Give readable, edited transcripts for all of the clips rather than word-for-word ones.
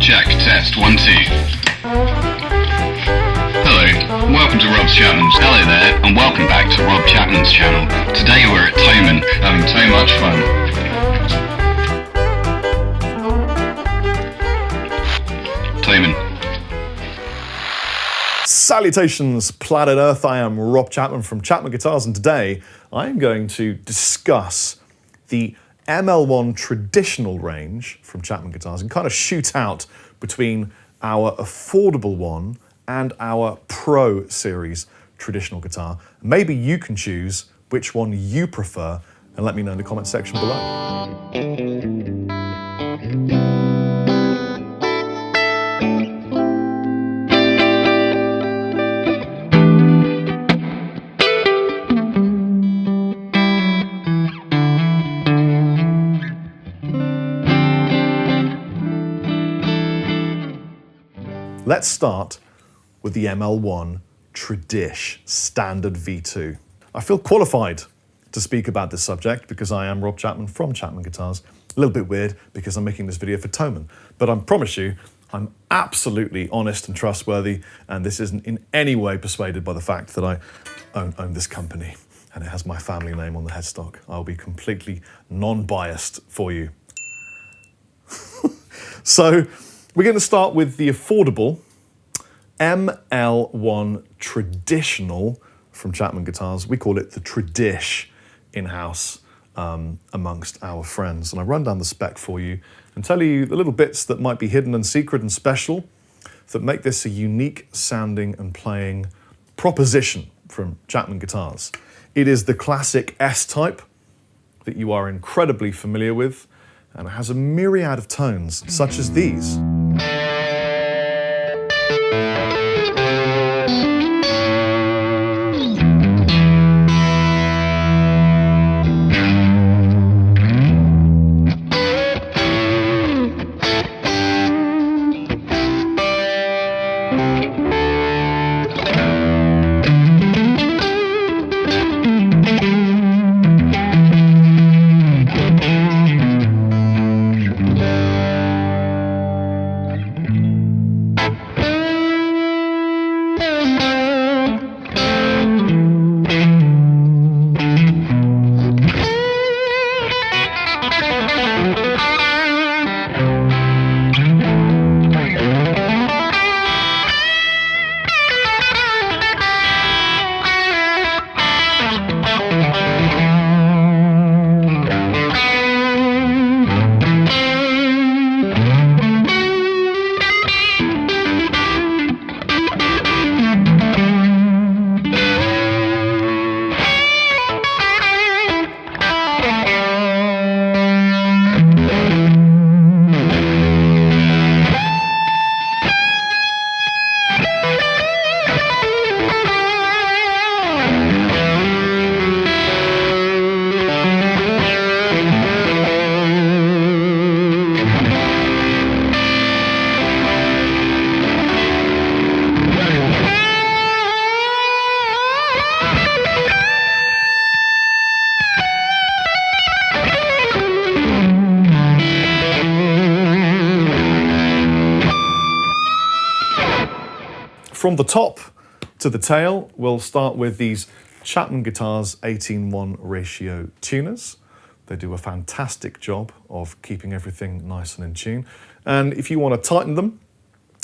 Check, test, 1, 2. Hello, welcome to Rob Chapman's. Hello there, and welcome back to Rob Chapman's channel. Today we're at Thomann, having so much fun. Thomann. Salutations, planet Earth. I am Rob Chapman from Chapman Guitars, and today I am going to discuss the Ml1 Traditional range from Chapman Guitars and kind of shoot out between our affordable one and our Pro Series traditional guitar. Maybe you can choose which one you prefer and let me know in the comment section below. Let's start with the Ml1 Tradish Standard V2. I feel qualified to speak about this subject because I am Rob Chapman from Chapman Guitars. A little bit weird because I'm making this video for Thomann, but I promise you I'm absolutely honest and trustworthy, and this isn't in any way persuaded by the fact that I own this company and it has my family name on the headstock. I'll be completely non-biased for you. So, we're going to start with the affordable Ml1 Traditional from Chapman Guitars. We call it the Tradish in-house amongst our friends. And I run down the spec for you and tell you the little bits that might be hidden and secret and special that make this a unique sounding and playing proposition from Chapman Guitars. It is the classic S-type that you are incredibly familiar with, and it has a myriad of tones such as these. From the top to the tail, we'll start with these Chapman Guitars 18:1 ratio tuners. They do a fantastic job of keeping everything nice and in tune. And if you want to tighten them,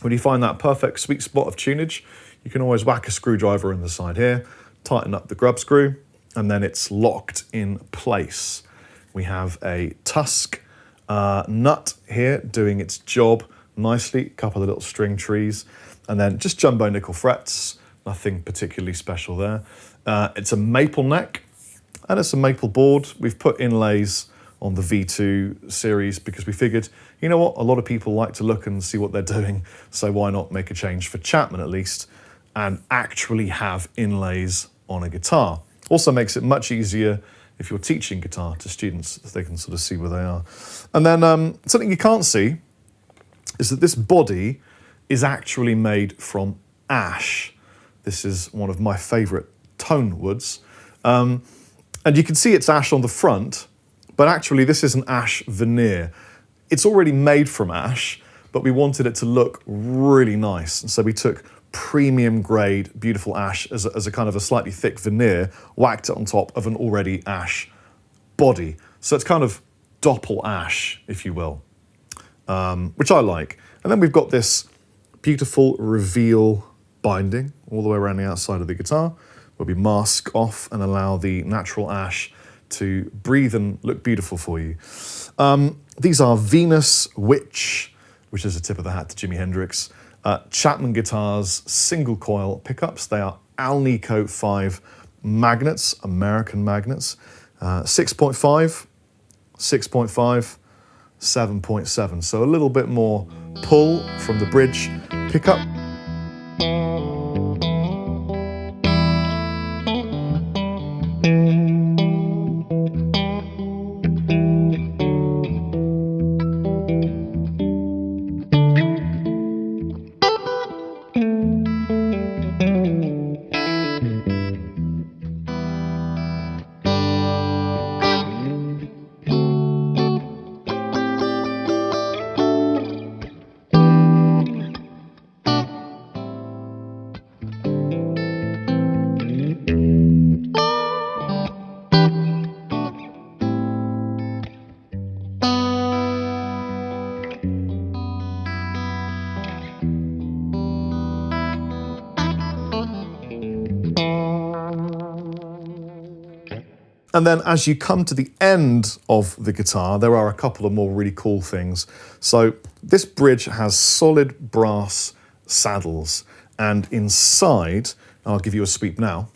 when you find that perfect sweet spot of tunage, you can always whack a screwdriver in the side here, tighten up the grub screw, and then it's locked in place. We have a tusk nut here doing its job nicely, a couple of little string trees, and then just jumbo nickel frets, nothing particularly special there. It's a maple neck, and it's a maple board. We've put inlays on the V2 series because we figured, you know what, a lot of people like to look and see what they're doing, so why not make a change for Chapman at least, and actually have inlays on a guitar. Also makes it much easier if you're teaching guitar to students, so they can sort of see where they are. And then something you can't see is that this body is actually made from ash. This is one of my favorite tone woods. And you can see it's ash on the front, but actually this is an ash veneer. It's already made from ash, but we wanted it to look really nice. And so we took premium grade, beautiful ash as a kind of a slightly thick veneer, whacked it on top of an already ash body. So it's kind of doppel ash, if you will, which I like. And then we've got this beautiful reveal binding all the way around the outside of the guitar, where we mask off and allow the natural ash to breathe and look beautiful for you. These are Venus Witch, which is a tip of the hat to Jimi Hendrix, Chapman guitars, single coil pickups. They are Alnico 5 magnets, American magnets, 6.5, 6.5, 7.7. So a little bit more pull from the bridge pickup. And then as you come to the end of the guitar, there are a couple of more really cool things. So this bridge has solid brass saddles, and inside, I'll give you a sweep now,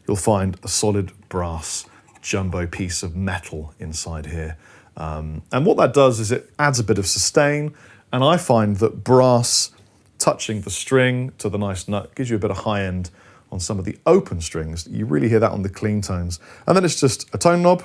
you'll find a solid brass jumbo piece of metal inside here. And what that does is it adds a bit of sustain, and I find that brass touching the string to the nice nut gives you a bit of high end on some of the open strings. You really hear that on the clean tones. And then it's just a tone knob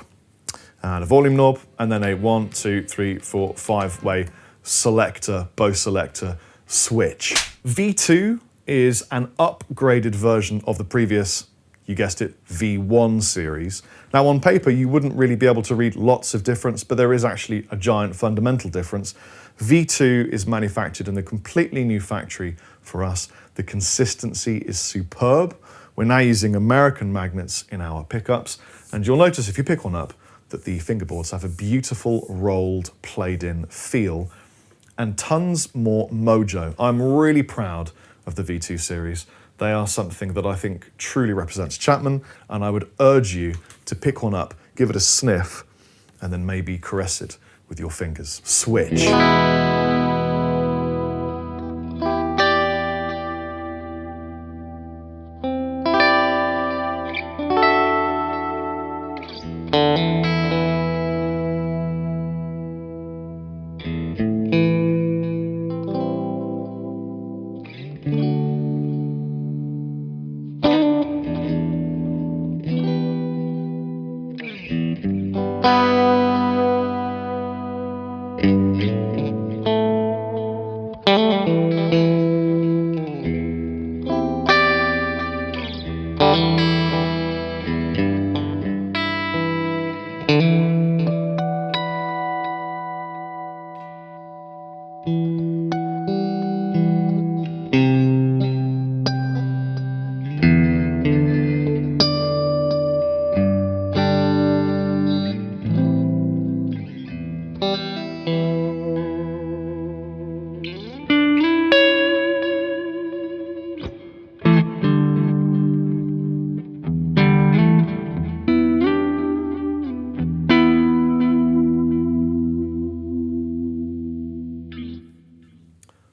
and a volume knob, and then a 1, 2, 3, 4, 5-way selector, bow selector switch. V2 is an upgraded version of the previous, you guessed it, V1 series. Now on paper, you wouldn't really be able to read lots of difference, but there is actually a giant fundamental difference. V2 is manufactured in a completely new factory for us. The consistency is superb. We're now using American magnets in our pickups, and you'll notice if you pick one up that the fingerboards have a beautiful rolled, played-in feel and tons more mojo. I'm really proud of the V2 series. They are something that I think truly represents Chapman, and I would urge you to pick one up, give it a sniff, and then maybe caress it with your fingers. Switch.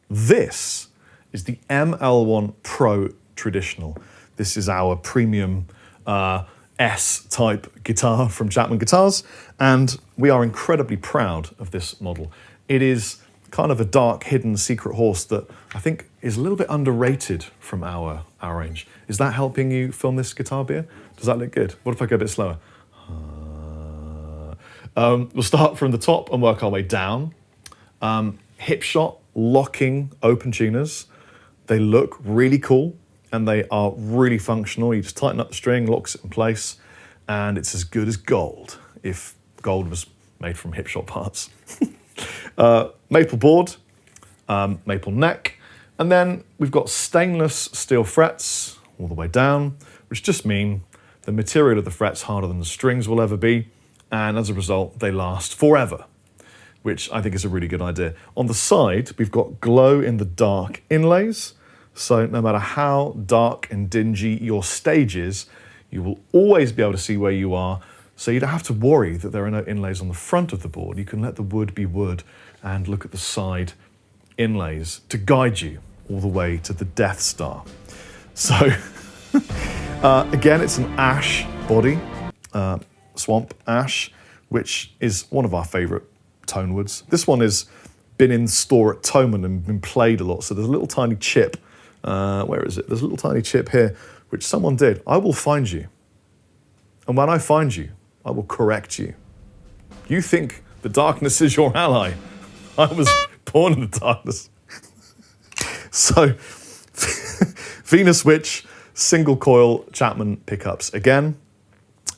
This is the Ml1 Pro Traditional. This is our premium S-type guitar from Chapman Guitars, and we are incredibly proud of this model. It is kind of a dark, hidden, secret horse that I think is a little bit underrated from our range. Is that helping you film this guitar, Beer? Does that look good? What if I go a bit slower? We'll start from the top and work our way down. Hip shot, locking open tuners. They look really cool and they are really functional. You just tighten up the string, locks it in place, and it's as good as gold, if gold was made from hip shot parts. Maple board, maple neck. And then we've got stainless steel frets all the way down, which just mean the material of the fret's harder than the strings will ever be. And as a result, they last forever, which I think is a really good idea. On the side, we've got glow-in-the-dark inlays. So no matter how dark and dingy your stage is, you will always be able to see where you are. So you don't have to worry that there are no inlays on the front of the board. You can let the wood be wood and look at the side inlays to guide you all the way to the Death Star. So again, it's an ash body, swamp ash, which is one of our favorite tone woods. This one has been in store at Thomann and been played a lot. So there's a little tiny chip. Where is it? There's a little tiny chip here, which someone did. I will find you. And when I find you, I will correct you. You think the darkness is your ally. I was born in the darkness. So, Venus Witch, single coil Chapman pickups. Again,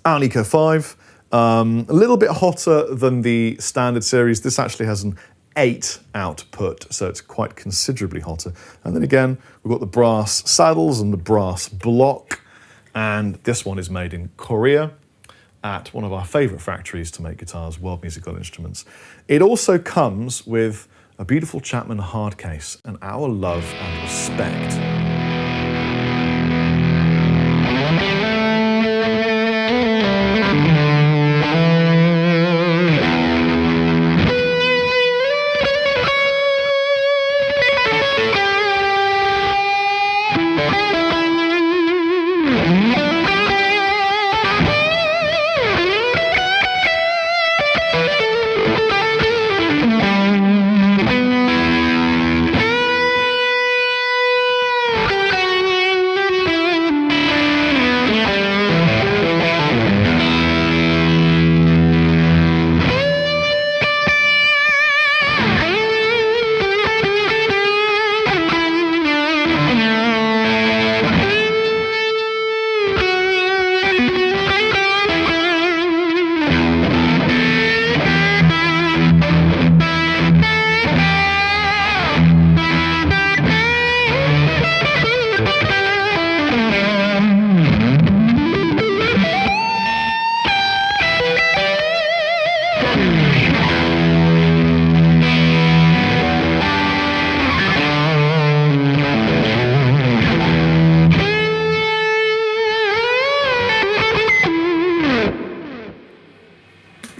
Alnico 5, a little bit hotter than the standard series. This actually has an 8 output, so it's quite considerably hotter. And then again, we've got the brass saddles and the brass block. And this one is made in Korea at one of our favorite factories to make guitars, World Musical Instruments. It also comes with a beautiful Chapman hard case and our love and respect.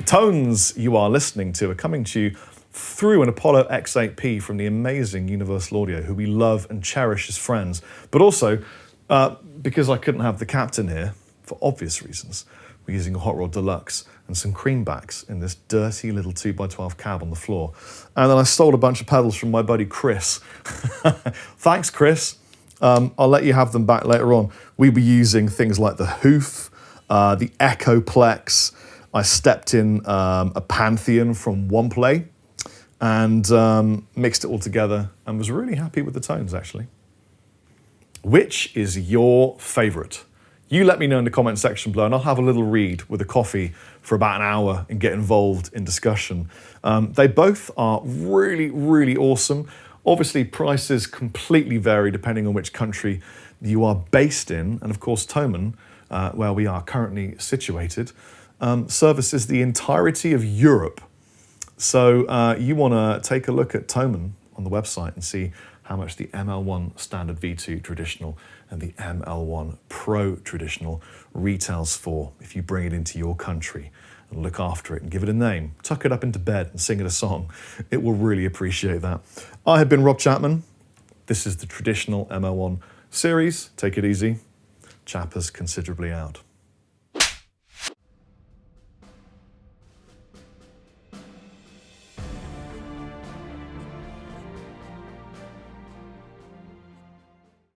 Tones you are listening to are coming to you through an Apollo X8P from the amazing Universal Audio, who we love and cherish as friends, but also because I couldn't have the captain here, for obvious reasons, we're using a Hot Rod Deluxe and some creambacks in this dirty little 2x12 cab on the floor. And then I stole a bunch of pedals from my buddy Chris. Thanks, Chris. I'll let you have them back later on. We were using things like the Hoof, the Echoplex. I stepped in a Pantheon from One and mixed it all together and was really happy with the tones, actually. Which is your favorite? You let me know in the comment section below and I'll have a little read with a coffee for about an hour and get involved in discussion. They both are really, really awesome. Obviously, prices completely vary depending on which country you are based in. And of course, Thomann, where we are currently situated, services the entirety of Europe. So you want to take a look at Thomann on the website and see how much the Ml1 Standard V2 Traditional and the Ml1 Pro Traditional retails for if you bring it into your country and look after it and give it a name. Tuck it up into bed and sing it a song. It will really appreciate that. I have been Rob Chapman. This is the Traditional Ml1 series. Take it easy. Chappers considerably out.